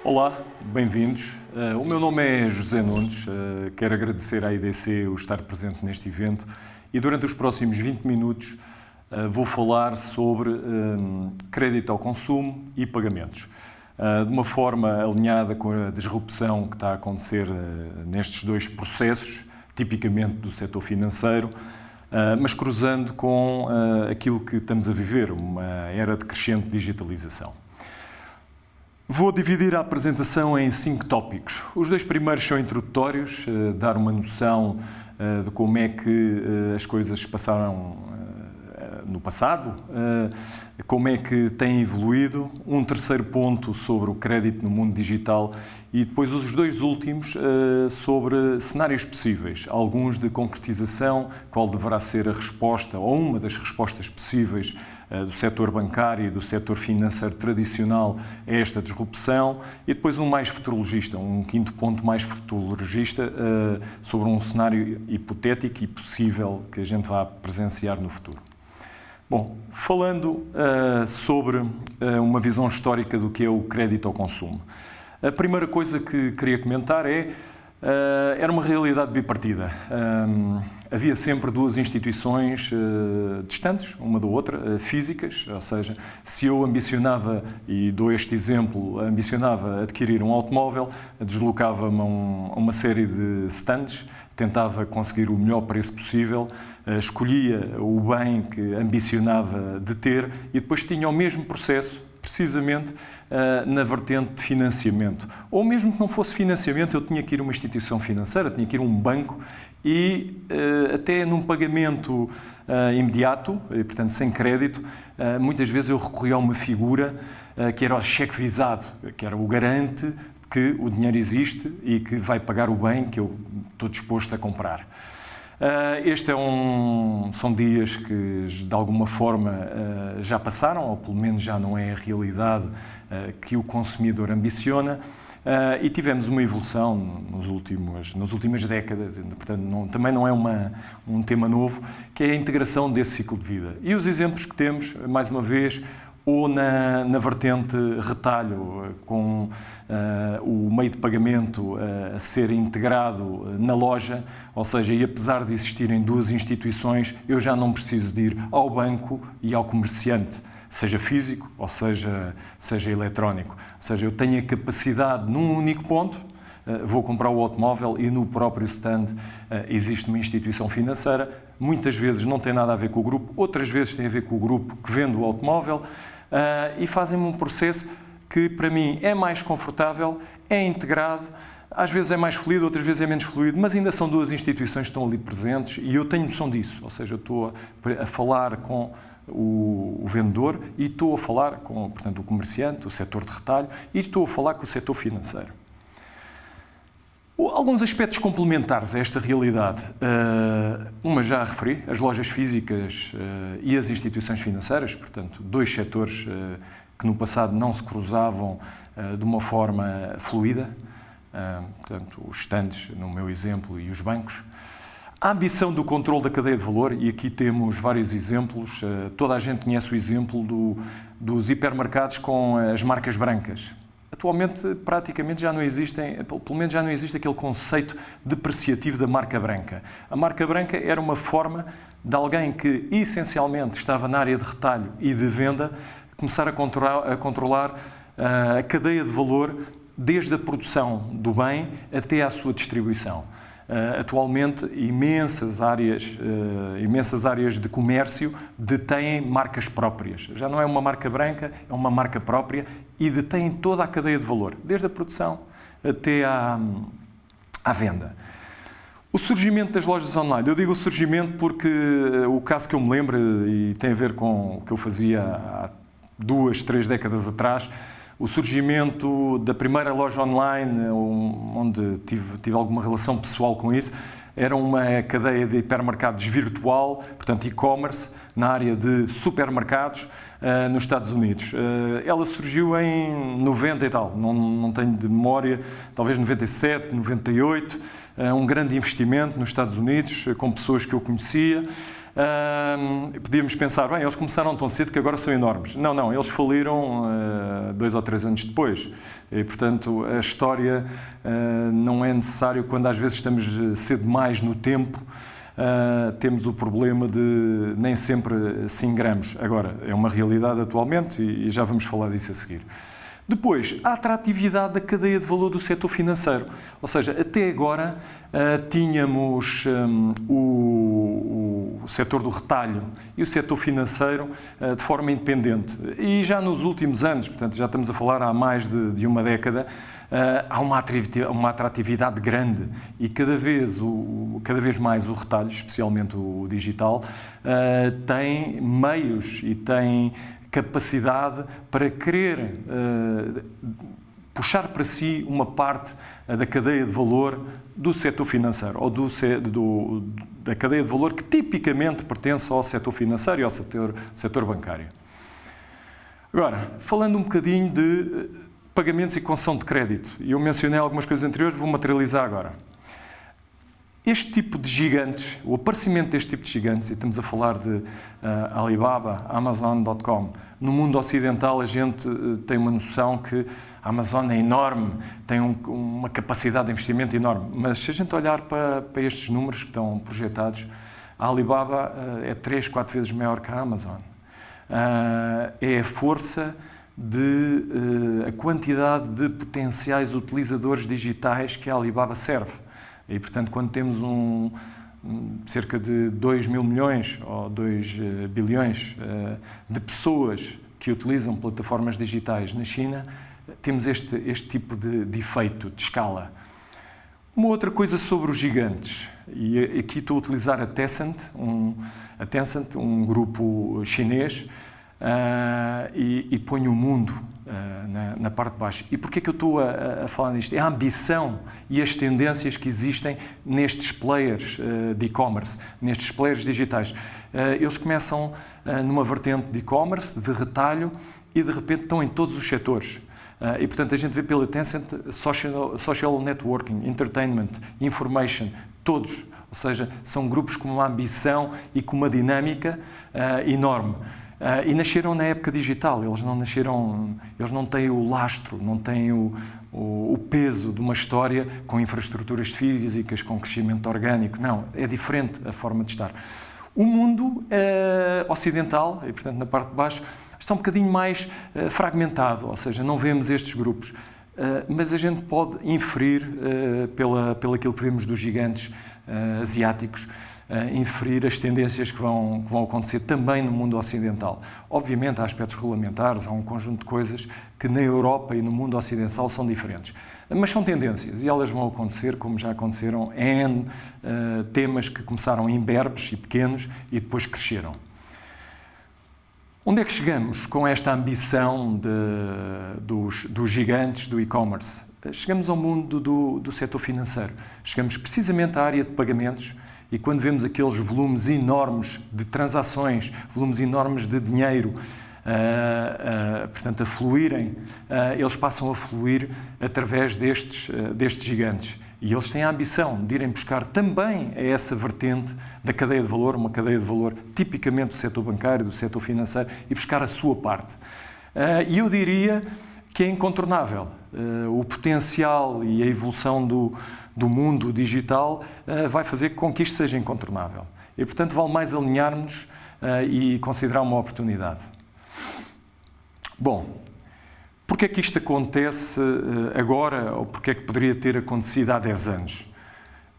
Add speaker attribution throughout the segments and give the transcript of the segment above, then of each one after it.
Speaker 1: Olá, bem-vindos. O meu nome é José Nunes. Quero agradecer à IDC o estar presente neste evento e durante os próximos 20 minutos vou falar sobre crédito ao consumo e pagamentos. De uma forma alinhada com a disrupção que está a acontecer nestes dois processos, tipicamente do setor financeiro, mas cruzando com aquilo que estamos a viver, uma era de crescente digitalização. Vou dividir a apresentação em 5 tópicos. Os 2 primeiros são introdutórios, dar uma noção de como é que as coisas passaram no passado, como é que têm evoluído. Um terceiro ponto sobre o crédito no mundo digital e depois os 2 últimos sobre cenários possíveis, alguns de concretização, qual deverá ser a resposta ou uma das respostas possíveis do setor bancário e do setor financeiro tradicional a esta disrupção, e depois um mais futurologista, um quinto ponto mais futurologista sobre um cenário hipotético e possível que a gente vá presenciar no futuro. Bom, falando sobre uma visão histórica do que é o crédito ao consumo. A primeira coisa que queria comentar era uma realidade bipartida. Havia sempre 2 instituições distantes, uma da outra, físicas, ou seja, se eu ambicionava, e dou este exemplo, ambicionava adquirir um automóvel, deslocava-me a uma série de stands, tentava conseguir o melhor preço possível, escolhia o bem que ambicionava de ter e depois tinha o mesmo processo, precisamente na vertente de financiamento. Ou mesmo que não fosse financiamento, eu tinha que ir a uma instituição financeira, tinha que ir a um banco e até num pagamento imediato, e, portanto sem crédito, muitas vezes eu recorria a uma figura que era o cheque visado, que era o garante que o dinheiro existe e que vai pagar o bem que eu estou disposto a comprar. São dias que, de alguma forma, já passaram, ou pelo menos já não é a realidade que o consumidor ambiciona, e tivemos uma evolução nas últimas décadas, portanto, também não é um tema novo, que é a integração desse ciclo de vida. E os exemplos que temos, mais uma vez, ou na vertente retalho, com o meio de pagamento a ser integrado na loja, ou seja, e apesar de existirem 2 instituições, eu já não preciso de ir ao banco e ao comerciante, seja físico ou seja eletrónico. Ou seja, eu tenho a capacidade num único ponto, vou comprar o automóvel e no próprio stand existe uma instituição financeira, muitas vezes não tem nada a ver com o grupo, outras vezes tem a ver com o grupo que vende o automóvel, e fazem-me um processo que para mim é mais confortável, é integrado, às vezes é mais fluido, outras vezes é menos fluido, mas ainda são 2 instituições que estão ali presentes e eu tenho noção disso, ou seja, eu estou a falar com o vendedor e estou a falar com, portanto, o comerciante, o setor de retalho e estou a falar com o setor financeiro. Alguns aspectos complementares a esta realidade. Uma já referi, as lojas físicas e as instituições financeiras, portanto, 2 setores que no passado não se cruzavam de uma forma fluida, portanto, os stands, no meu exemplo, e os bancos. A ambição do controle da cadeia de valor, e aqui temos vários exemplos, toda a gente conhece o exemplo dos hipermercados com as marcas brancas. Atualmente, praticamente, já não existem, pelo menos já não existe aquele conceito depreciativo da marca branca. A marca branca era uma forma de alguém que, essencialmente, estava na área de retalho e de venda, começar a controlar a cadeia de valor desde a produção do bem até à sua distribuição. Atualmente, imensas áreas de comércio detêm marcas próprias. Já não é uma marca branca, é uma marca própria e detêm toda a cadeia de valor, desde a produção até à venda. O surgimento das lojas online. Eu digo o surgimento porque o caso que eu me lembro, e tem a ver com o que eu fazia há 2, 3 décadas atrás, o surgimento da primeira loja online, onde tive alguma relação pessoal com isso, era uma cadeia de hipermercados virtual, portanto e-commerce, na área de supermercados nos Estados Unidos. Ela surgiu em 90 e tal, não tenho de memória, talvez 97, 98, um grande investimento nos Estados Unidos, com pessoas que eu conhecia. Podíamos pensar, bem, eles começaram tão cedo que agora são enormes. Não, não, eles faliram 2 ou 3 anos depois. E, portanto, a história não é necessário, quando às vezes estamos cedo demais no tempo, temos o problema de nem sempre se ingramos. Agora, é uma realidade atualmente e já vamos falar disso a seguir. Depois, a atratividade da cadeia de valor do setor financeiro. Ou seja, até agora tínhamos o setor do retalho e o setor financeiro de forma independente. E já nos últimos anos, portanto, já estamos a falar há mais de uma década, há uma atratividade grande e cada vez mais o retalho, especialmente o digital, tem meios e tem capacidade para querer puxar para si uma parte da cadeia de valor do setor financeiro ou da cadeia de valor que tipicamente pertence ao setor financeiro e ao setor bancário. Agora, falando um bocadinho de pagamentos e concessão de crédito, e eu mencionei algumas coisas anteriores, vou materializar agora. Este tipo de gigantes, o aparecimento deste tipo de gigantes, e estamos a falar de Alibaba, Amazon.com, no mundo ocidental a gente tem uma noção que a Amazon é enorme, tem uma capacidade de investimento enorme, mas se a gente olhar para estes números que estão projetados, a Alibaba é 3, 4 vezes maior que a Amazon. É a força a quantidade de potenciais utilizadores digitais que a Alibaba serve. E, portanto, quando temos cerca de 2 mil milhões ou 2 bilhões de pessoas que utilizam plataformas digitais na China, temos este tipo de efeito, de escala. Uma outra coisa sobre os gigantes, e aqui estou a utilizar a Tencent, um grupo chinês, e ponho o mundo na parte de baixo. E porquê é que eu estou a falar nisto? É a ambição e as tendências que existem nestes players de e-commerce, nestes players digitais. Eles começam numa vertente de e-commerce, de retalho, e de repente estão em todos os setores. E, portanto, a gente vê pela Tencent social networking, entertainment, information, todos. Ou seja, são grupos com uma ambição e com uma dinâmica enorme. E nasceram na época digital, eles não têm o lastro, não têm o peso de uma história com infraestruturas físicas, com crescimento orgânico. Não, é diferente a forma de estar. O mundo ocidental, e portanto na parte de baixo, está um bocadinho mais fragmentado, ou seja, não vemos estes grupos. Mas a gente pode inferir, pelo aquilo que vemos dos gigantes asiáticos, inferir as tendências que vão acontecer também no mundo ocidental. Obviamente há aspectos regulamentares, há um conjunto de coisas que na Europa e no mundo ocidental são diferentes. Mas são tendências e elas vão acontecer, como já aconteceram, em temas que começaram imberbes e pequenos e depois cresceram. Onde é que chegamos com esta ambição dos gigantes do e-commerce? Chegamos ao mundo do setor financeiro. Chegamos precisamente à área de pagamentos e quando vemos aqueles volumes enormes de transações, volumes enormes de dinheiro, portanto, a fluírem, eles passam a fluir através destes gigantes. E eles têm a ambição de irem buscar também a essa vertente da cadeia de valor, uma cadeia de valor tipicamente do setor bancário, do setor financeiro, e buscar a sua parte. E eu diria que é incontornável. O potencial e a evolução do mundo digital vai fazer com que isto seja incontornável. E, portanto, vale mais alinharmos e considerar uma oportunidade. Bom, porquê é que isto acontece agora ou porquê é que poderia ter acontecido há 10 anos?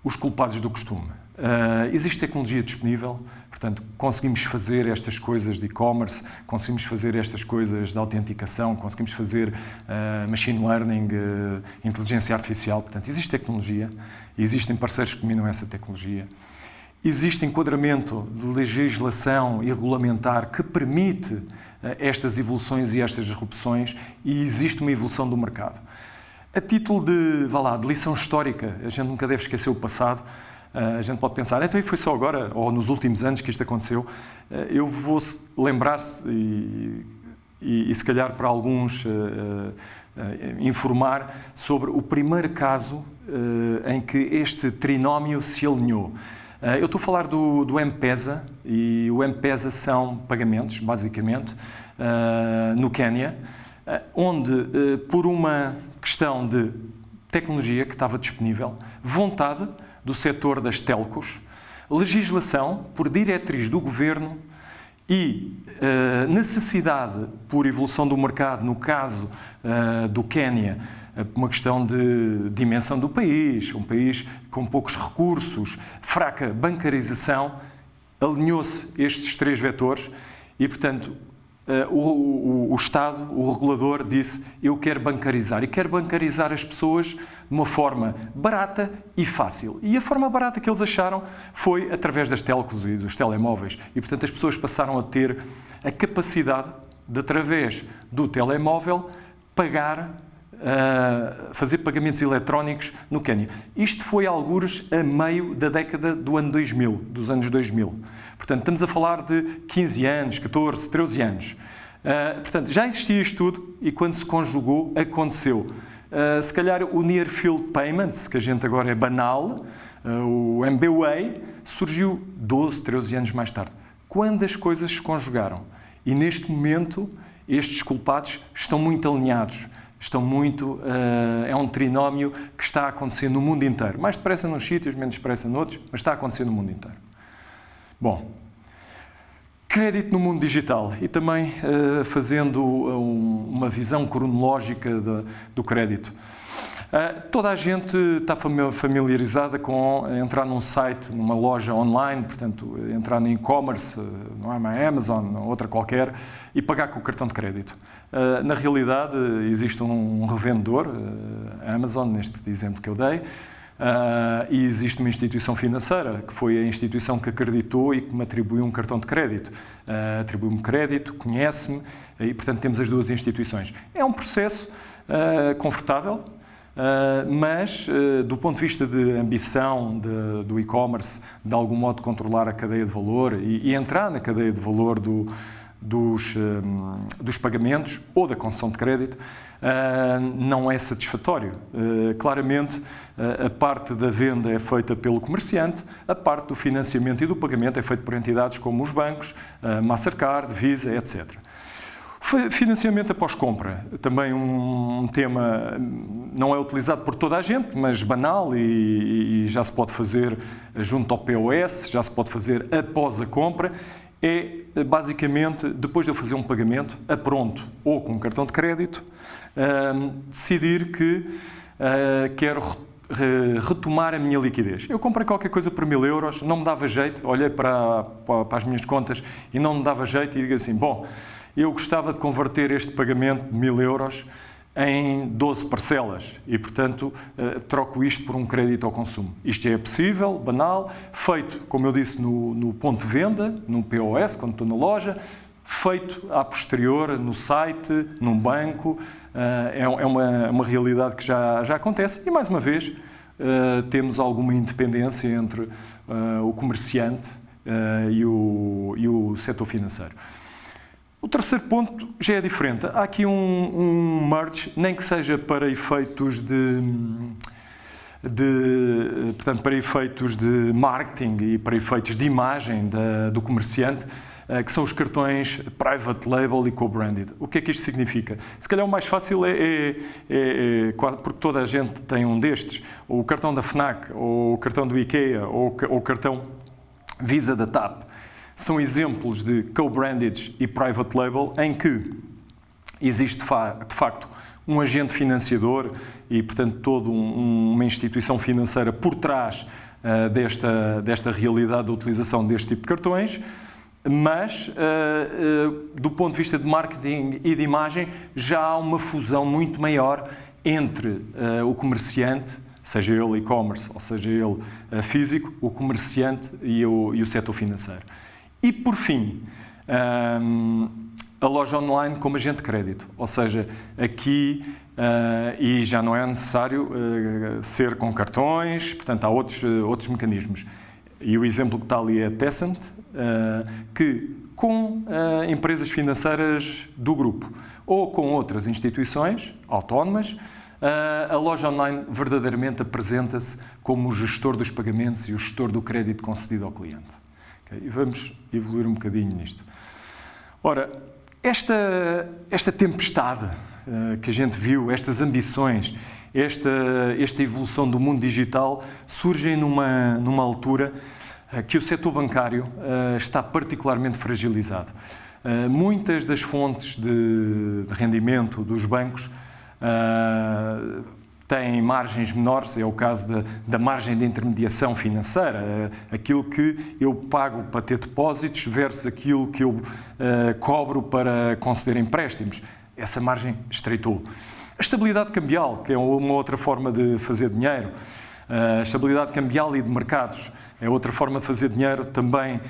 Speaker 1: Os culpados do costume. Existe tecnologia disponível, portanto, conseguimos fazer estas coisas de e-commerce, conseguimos fazer estas coisas de autenticação, conseguimos fazer machine learning, inteligência artificial, portanto, existe tecnologia, existem parceiros que dominam essa tecnologia, existe enquadramento de legislação e regulamentar que permite estas evoluções e estas disrupções e existe uma evolução do mercado. A título de lição histórica, a gente nunca deve esquecer o passado. A gente pode pensar, então foi só agora, ou nos últimos anos que isto aconteceu. Eu vou lembrar-se e se calhar para alguns informar sobre o primeiro caso em que este trinómio se alinhou. Eu estou a falar do M-Pesa, e o M-Pesa são pagamentos, basicamente, no Quénia, onde, por uma questão de tecnologia que estava disponível, vontade do setor das telcos, legislação por diretriz do governo e necessidade por evolução do mercado, no caso do Quénia, uma questão de dimensão do país, um país com poucos recursos, fraca bancarização, alinhou-se estes 3 vetores e, portanto, o Estado, o regulador, disse: eu quero bancarizar, e quero bancarizar as pessoas de uma forma barata e fácil. E a forma barata que eles acharam foi através das telcos e dos telemóveis. E, portanto, as pessoas passaram a ter a capacidade de, através do telemóvel, fazer pagamentos eletrónicos no Quénia. Isto foi algures a meio da década do ano 2000, dos anos 2000. Portanto, estamos a falar de 15 anos, 14, 13 anos. Portanto, já existia isto tudo e quando se conjugou, aconteceu. Se calhar o Near Field Payments, que a gente agora é banal, o MBWay, surgiu 12, 13 anos mais tarde. Quando as coisas se conjugaram. E neste momento, estes culpados estão muito alinhados. É um trinómio que está a acontecer no mundo inteiro. Mais depressa nos sítios, menos depressa noutros, mas está a acontecer no mundo inteiro. Bom, crédito no mundo digital e também fazendo uma visão cronológica do crédito. Toda a gente está familiarizada com entrar num site, numa loja online, portanto, entrar no e-commerce, não é uma Amazon, outra qualquer, e pagar com o cartão de crédito. Na realidade, existe um revendedor, a Amazon, neste exemplo que eu dei, e existe uma instituição financeira, que foi a instituição que acreditou e que me atribuiu um cartão de crédito. Atribuiu-me crédito, conhece-me, e, portanto, temos as duas instituições. É um processo confortável, mas, do ponto de vista de ambição do e-commerce, de algum modo controlar a cadeia de valor e entrar na cadeia de valor dos pagamentos ou da concessão de crédito, não é satisfatório. Claramente, a parte da venda é feita pelo comerciante, a parte do financiamento e do pagamento é feita por entidades como os bancos, Mastercard, Visa, etc. Financiamento após compra, também um tema não é utilizado por toda a gente, mas banal e já se pode fazer junto ao POS, já se pode fazer após a compra. É basicamente, depois de eu fazer um pagamento, a pronto ou com um cartão de crédito, decidir que quero retomar a minha liquidez. Eu comprei qualquer coisa por 1000 euros, não me dava jeito, olhei para as minhas contas e não me dava jeito e digo assim, bom, eu gostava de converter este pagamento de 1000 euros em 12 parcelas e, portanto, troco isto por um crédito ao consumo. Isto é possível, banal, feito, como eu disse, no ponto de venda, no POS, quando estou na loja, feito a posterior, no site, num banco, é uma realidade que já acontece e, mais uma vez, temos alguma independência entre o comerciante e o setor financeiro. O terceiro ponto já é diferente. Há aqui um merge, nem que seja para efeitos portanto, para efeitos de marketing e para efeitos de imagem do comerciante, que são os cartões private label e co-branded. O que é que isto significa? Se calhar o mais fácil porque toda a gente tem um destes, ou o cartão da FNAC, ou o cartão do IKEA, ou o cartão Visa da TAP. São exemplos de co-branded e private label em que existe, de facto, um agente financiador e, portanto, toda uma instituição financeira por trás desta realidade da utilização deste tipo de cartões, mas, do ponto de vista de marketing e de imagem, já há uma fusão muito maior entre o comerciante, seja ele e-commerce ou seja ele físico, o comerciante e o setor financeiro. E, por fim, a loja online como agente de crédito, ou seja, aqui, e já não é necessário ser com cartões, portanto, há outros mecanismos. E o exemplo que está ali é a Tencent, que com empresas financeiras do grupo ou com outras instituições autónomas, a loja online verdadeiramente apresenta-se como o gestor dos pagamentos e o gestor do crédito concedido ao cliente. Okay? E vamos evoluir um bocadinho nisto. Ora, esta tempestade que a gente viu, estas ambições, esta evolução do mundo digital surgem numa altura que o setor bancário está particularmente fragilizado. Muitas das fontes de rendimento dos bancos têm margens menores, é o caso da margem de intermediação financeira, aquilo que eu pago para ter depósitos versus aquilo que eu cobro para conceder empréstimos. Essa margem estreitou. A estabilidade cambial, que é uma outra forma de fazer dinheiro, a estabilidade cambial e de mercados é outra forma de fazer dinheiro também.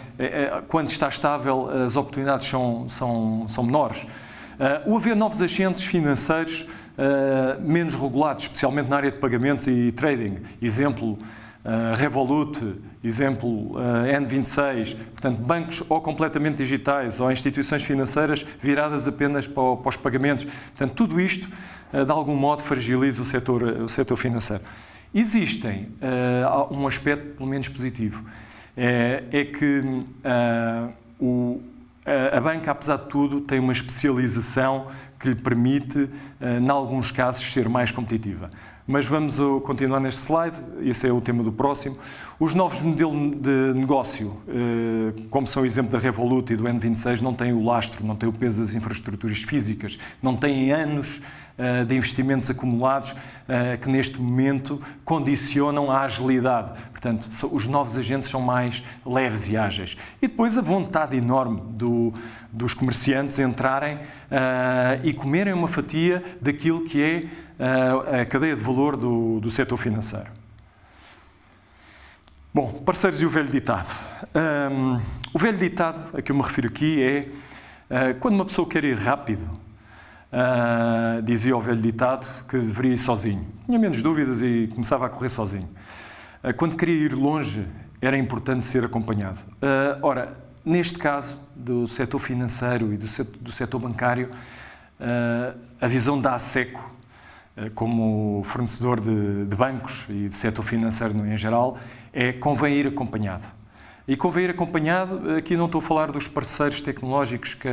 Speaker 1: Quando está estável, as oportunidades são menores. O haver novos agentes financeiros menos regulados, especialmente na área de pagamentos e trading. Exemplo, Revolut, exemplo, N26. Portanto, bancos ou completamente digitais ou instituições financeiras viradas apenas para os pagamentos. Portanto, tudo isto, de algum modo, fragiliza o setor financeiro. Existem um aspecto, pelo menos positivo, é que a banca, apesar de tudo, tem uma especialização que lhe permite, em alguns casos, ser mais competitiva. Mas vamos continuar neste slide, esse é o tema do próximo. Os novos modelos de negócio, como são o exemplo da Revolut e do N26, não têm o lastro, não têm o peso das infraestruturas físicas, não têm anos de investimentos acumulados que neste momento condicionam a agilidade. Portanto, os novos agentes são mais leves e ágeis. E depois a vontade enorme dos comerciantes entrarem e comerem uma fatia daquilo que é a cadeia de valor do setor financeiro. Bom, parceiros e o velho ditado. O velho ditado a que eu me refiro aqui é quando uma pessoa quer ir rápido, dizia o velho ditado que deveria ir sozinho. Tinha menos dúvidas e começava a correr sozinho. Quando queria ir longe, era importante ser acompanhado. Ora, neste caso do setor financeiro e do setor bancário, a visão da ASECO, como fornecedor de bancos e de setor financeiro em geral, convém ir acompanhado. E convém ir acompanhado, aqui não estou a falar dos parceiros tecnológicos que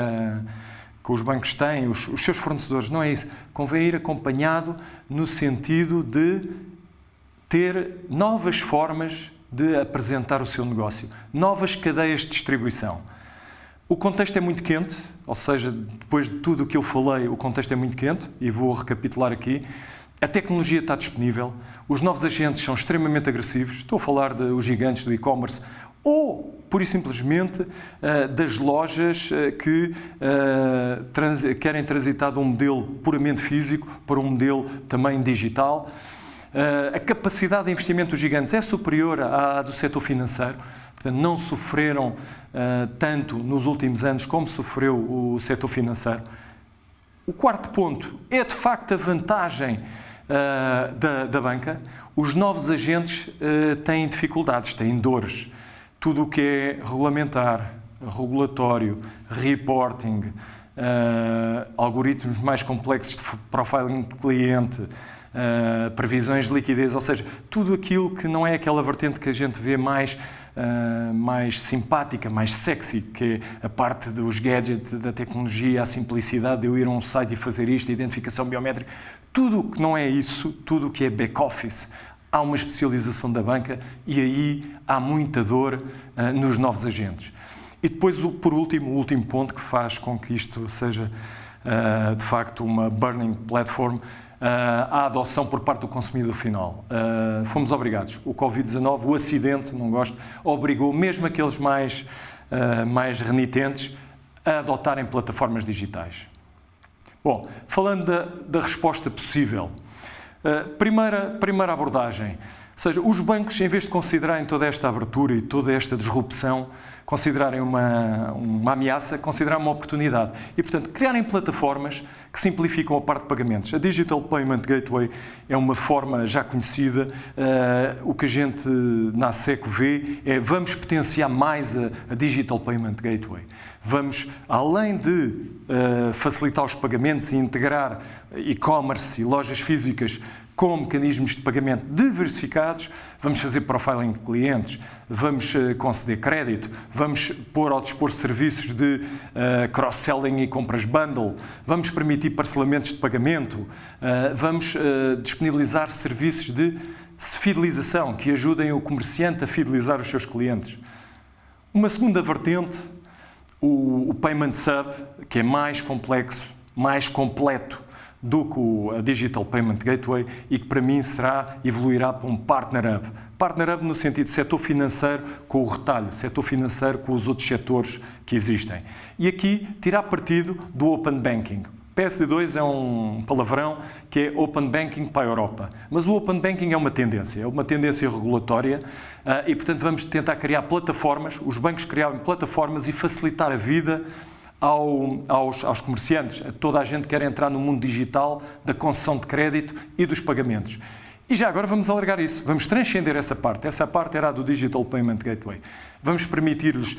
Speaker 1: os bancos têm, os seus fornecedores, não é isso. Convém ir acompanhado no sentido de ter novas formas de apresentar o seu negócio, novas cadeias de distribuição. O contexto é muito quente, ou seja, depois de tudo o que eu falei, o contexto é muito quente, e vou recapitular aqui. A tecnologia está disponível, os novos agentes são extremamente agressivos, estou a falar dos gigantes do e-commerce, ou, pura e simplesmente, das lojas que querem transitar de um modelo puramente físico para um modelo também digital. A capacidade de investimento dos gigantes é superior à do setor financeiro, portanto, não sofreram tanto nos últimos anos como sofreu o setor financeiro. O quarto ponto é, de facto, a vantagem da banca. Os novos agentes têm dificuldades, têm dores. Tudo o que é regulamentar, regulatório, reporting, algoritmos mais complexos de profiling de cliente, previsões de liquidez, ou seja, tudo aquilo que não é aquela vertente que a gente vê mais simpática, mais sexy, que é a parte dos gadgets, da tecnologia, a simplicidade de eu ir a um site e fazer isto, a identificação biométrica. Tudo o que não é isso, tudo o que é back-office, há uma especialização da banca e aí há muita dor nos novos agentes. E depois, por último, o último ponto que faz com que isto seja, de facto, uma burning platform, a adoção por parte do consumidor final. Fomos obrigados. O Covid-19, o acidente, não gosto, obrigou mesmo aqueles mais renitentes a adotarem plataformas digitais. Bom, falando da resposta possível, primeira abordagem, ou seja, os bancos, em vez de considerarem toda esta abertura e toda esta disrupção, considerarem uma ameaça, considerar uma oportunidade. E, portanto, criarem plataformas que simplificam a parte de pagamentos. A Digital Payment Gateway é uma forma já conhecida. O que a gente na ASECO vê é vamos potenciar mais a Digital Payment Gateway. Vamos, além de facilitar os pagamentos e integrar e-commerce e lojas físicas com mecanismos de pagamento diversificados, vamos fazer profiling de clientes, vamos conceder crédito, vamos pôr ao dispor serviços de cross-selling e compras bundle, vamos permitir parcelamentos de pagamento, vamos disponibilizar serviços de fidelização que ajudem o comerciante a fidelizar os seus clientes. Uma segunda vertente, o Payment Hub, que é mais complexo, mais completo do que a Digital Payment Gateway e que para mim evoluirá para um Partner Hub. Partner Hub no sentido de setor financeiro com o retalho, setor financeiro com os outros setores que existem. E aqui tirar partido do Open Banking. PSD2 é um palavrão que é Open Banking para a Europa. Mas o Open Banking é uma tendência regulatória e, portanto, vamos tentar criar plataformas, os bancos criarem plataformas e facilitar a vida aos comerciantes, a toda a gente que quer entrar no mundo digital da concessão de crédito e dos pagamentos. E já agora vamos alargar isso, vamos transcender essa parte. Essa parte era a do Digital Payment Gateway. Vamos permitir-lhes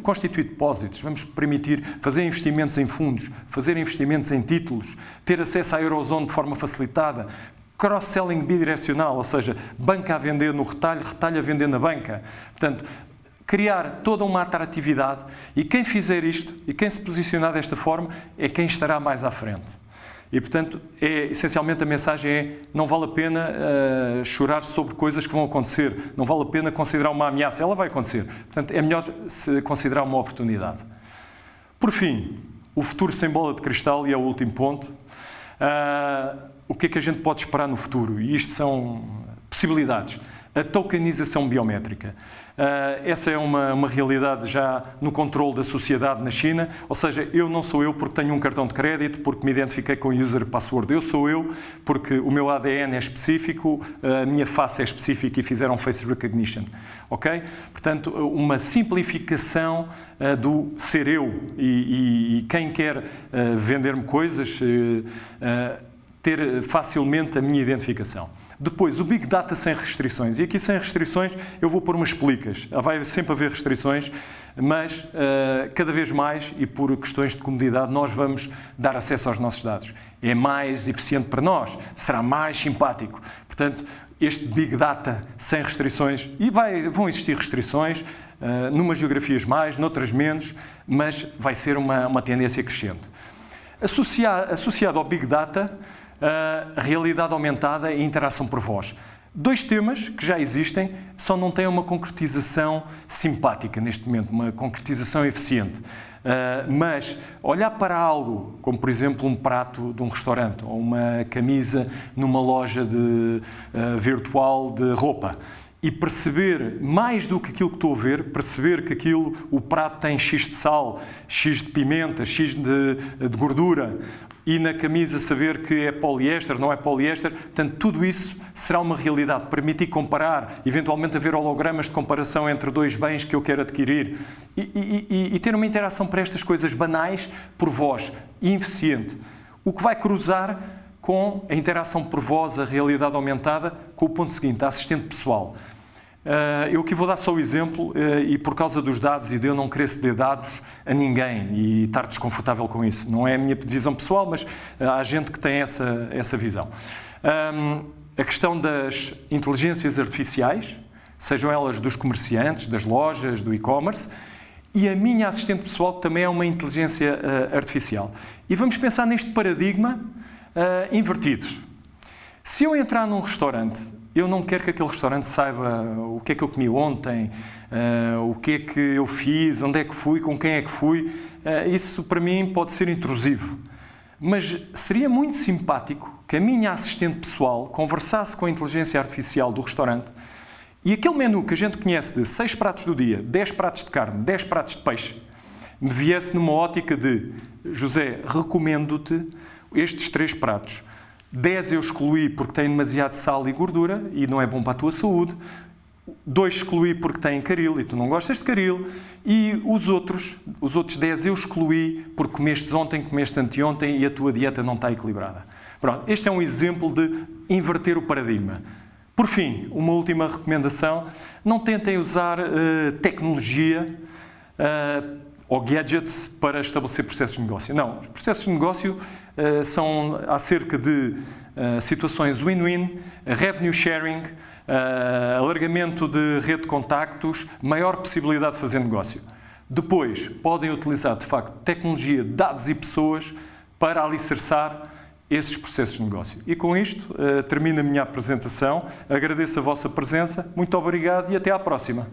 Speaker 1: constituir depósitos, vamos permitir fazer investimentos em fundos, fazer investimentos em títulos, ter acesso à Eurozone de forma facilitada, cross-selling bidirecional, ou seja, banca a vender no retalho, retalho a vender na banca. Portanto, criar toda uma atratividade e quem fizer isto e quem se posicionar desta forma é quem estará mais à frente. E, portanto, essencialmente a mensagem é não vale a pena chorar sobre coisas que vão acontecer, não vale a pena considerar uma ameaça, ela vai acontecer. Portanto, é melhor se considerar uma oportunidade. Por fim, o futuro sem bola de cristal, e é o último ponto. O que é que a gente pode esperar no futuro? E isto são possibilidades. A tokenização biométrica. Essa é uma realidade já no controle da sociedade na China, ou seja, eu não sou eu porque tenho um cartão de crédito, porque me identifiquei com o user password, eu sou eu porque o meu ADN é específico, a minha face é específica e fizeram face recognition, ok? Portanto, uma simplificação do ser eu e quem quer vender-me coisas, ter facilmente a minha identificação. Depois, o Big Data sem restrições. E aqui sem restrições eu vou pôr umas explicas. Vai sempre haver restrições, mas cada vez mais, e por questões de comodidade, nós vamos dar acesso aos nossos dados. É mais eficiente para nós, será mais simpático. Portanto, este Big Data sem restrições, e vão existir restrições, numas geografias mais, noutras menos, mas vai ser uma tendência crescente. Associado ao Big Data, a realidade aumentada e a interação por voz. Dois temas que já existem, só não têm uma concretização simpática neste momento, uma concretização eficiente. Mas olhar para algo, como por exemplo um prato de um restaurante ou uma camisa numa loja virtual de roupa, e perceber, mais do que aquilo que estou a ver, perceber que o prato tem X de sal, X de pimenta, X de gordura, e na camisa saber que é poliéster, não é poliéster, portanto, tudo isso será uma realidade. Permitir comparar, eventualmente haver hologramas de comparação entre dois bens que eu quero adquirir e ter uma interação para estas coisas banais por voz e eficiente. O que vai cruzar com a interação por voz, a realidade aumentada, com o ponto seguinte, a assistente pessoal. Eu aqui vou dar só o exemplo, e por causa dos dados e de eu não querer ceder dados a ninguém e estar desconfortável com isso. Não é a minha visão pessoal, mas há gente que tem essa visão. A questão das inteligências artificiais, sejam elas dos comerciantes, das lojas, do e-commerce, e a minha assistente pessoal que também é uma inteligência artificial. E vamos pensar neste paradigma invertido. Se eu entrar num restaurante, eu não quero que aquele restaurante saiba o que é que eu comi ontem, o que é que eu fiz, onde é que fui, com quem é que fui. Isso para mim pode ser intrusivo. Mas seria muito simpático que a minha assistente pessoal conversasse com a inteligência artificial do restaurante e aquele menu que a gente conhece de 6 pratos do dia, 10 pratos de carne, 10 pratos de peixe, me viesse numa ótica de José, recomendo-te estes 3 pratos. 10 eu excluí porque têm demasiado sal e gordura e não é bom para a tua saúde. 2 excluí porque têm caril e tu não gostas de caril, e os outros 10 eu excluí porque comestes ontem, comestes anteontem e a tua dieta não está equilibrada. Pronto, este é um exemplo de inverter o paradigma. Por fim, uma última recomendação: não tentem usar tecnologia ou gadgets para estabelecer processos de negócio. Não, os processos de negócio são acerca de situações win-win, revenue sharing, alargamento de rede de contactos, maior possibilidade de fazer negócio. Depois, podem utilizar, de facto, tecnologia, dados e pessoas para alicerçar esses processos de negócio. E com isto, termino a minha apresentação. Agradeço a vossa presença, muito obrigado e até à próxima.